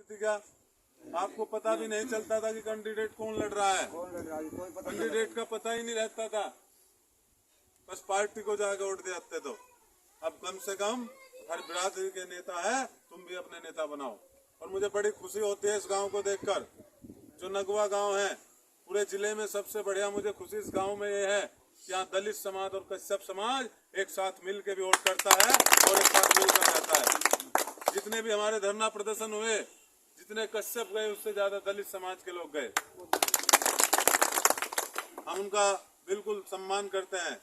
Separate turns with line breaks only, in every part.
राजनीति का आपको पता भी नहीं चलता था कि कैंडिडेट कौन लड़ रहा है। कैंडिडेट का पता ही नहीं रहता था, बस पार्टी को जाकर वोट दे आते। तो अब कम से कम हर बिरादरी के नेता है, तुम भी अपने नेता बनाओ। और मुझे बड़ी खुशी होती है इस गांव को देखकर, जो नगवा गांव है पूरे जिले में सबसे बढ़िया। मुझे खुशी इस गांव में ये है कि यहाँ दलित समाज और कश्यप समाज एक साथ मिल के भी वोट करता है और एक साथ मिलकर रहता है। जितने भी हमारे धरना प्रदर्शन हुए, जितने कश्यप गए उससे ज्यादा दलित समाज के लोग गए। हम उनका बिल्कुल सम्मान करते हैं,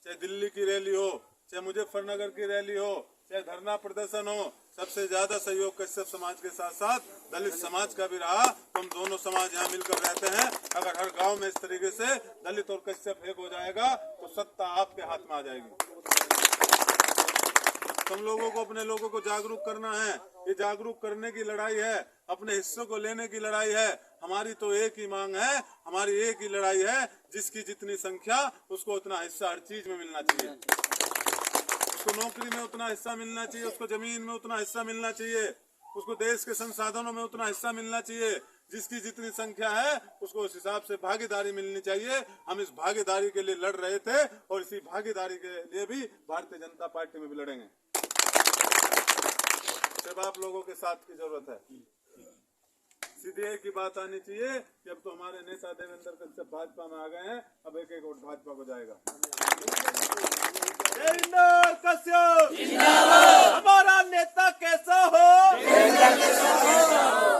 चाहे दिल्ली की रैली हो, चाहे मुजफ्फरनगर की रैली हो, चाहे धरना प्रदर्शन हो। सबसे ज्यादा सहयोग कश्यप समाज के साथ साथ दलित समाज का भी रहा। तो हम दोनों समाज यहाँ मिलकर रहते हैं। अगर हर गांव में इस तरीके से दलित और कश्यप एक हो जाएगा तो सत्ता आपके हाथ में आ जाएगी। हम लोगों को अपने लोगों को जागरूक करना है। ये जागरूक करने की लड़ाई है, अपने हिस्सों को लेने की लड़ाई है। हमारी तो एक ही मांग है, हमारी एक ही लड़ाई है, जिसकी जितनी संख्या उसको उतना हिस्सा हर चीज में मिलना चाहिए। उसको नौकरी में उतना हिस्सा मिलना चाहिए, उसको जमीन में उतना हिस्सा मिलना चाहिए, उसको देश के संसाधनों में उतना हिस्सा मिलना चाहिए। जिसकी जितनी संख्या है उसको उस हिसाब से भागीदारी मिलनी चाहिए। हम इस भागीदारी के लिए लड़ रहे थे और इसी भागीदारी के लिए भी भारतीय जनता पार्टी में भी लड़ेंगे। सिर्फ आप लोगों के साथ की जरूरत है। सीधी एक ही बात आनी चाहिए कि अब तो हमारे नेता देवेंद्र कश्यप भाजपा में आ गए हैं, अब एक एक वोट भाजपा को जाएगा।
देवेंद्र कश्यप हमारा नेता कैसा हो।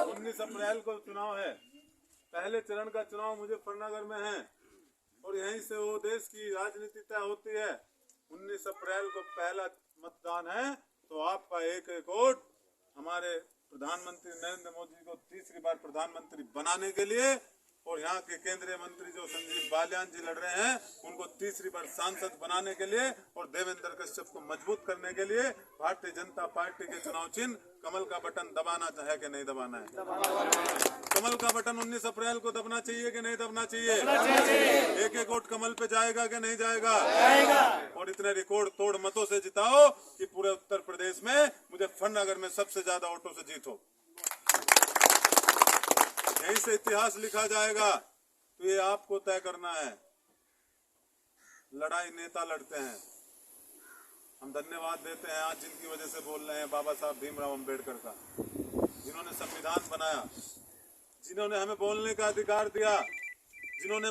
19 अप्रैल को चुनाव है, पहले चरण का चुनाव मुजफ्फरनगर में है और यहीं से वो देश की राजनीति तय होती है। 19 अप्रैल को पहला मतदान है, तो आपका एक एक वोट हमारे प्रधानमंत्री नरेंद्र मोदी को तीसरी बार प्रधानमंत्री बनाने के लिए, और यहाँ के केंद्रीय मंत्री जो संजीव बालियान जी लड़ रहे हैं उनको तीसरी बार सांसद बनाने के लिए, और देवेंद्र कश्यप को मजबूत करने के लिए भारतीय जनता पार्टी के चुनाव चिन्ह कमल का बटन दबाना है कि नहीं दबाना है। कमल का बटन 19 अप्रैल को दबना चाहिए कि नहीं दबना चाहिए। एक एक वोट कमल पे जाएगा कि नहीं जाएगा। और इतने रिकॉर्ड तोड़ मतों से जिताओ कि पूरे उत्तर प्रदेश में मुजफ्फरनगर में सबसे ज्यादा वोटों से जीतो। यहीं से इतिहास लिखा जाएगा। तो ये आपको तय करना है। लड़ाई नेता लड़ते हैं। हम धन्यवाद देते हैं आज जिनकी वजह से बोल रहे हैं, बाबा साहब भीमराव अंबेडकर का, जिन्होंने संविधान बनाया, जिन्होंने हमें बोलने का अधिकार दिया, जिन्होंने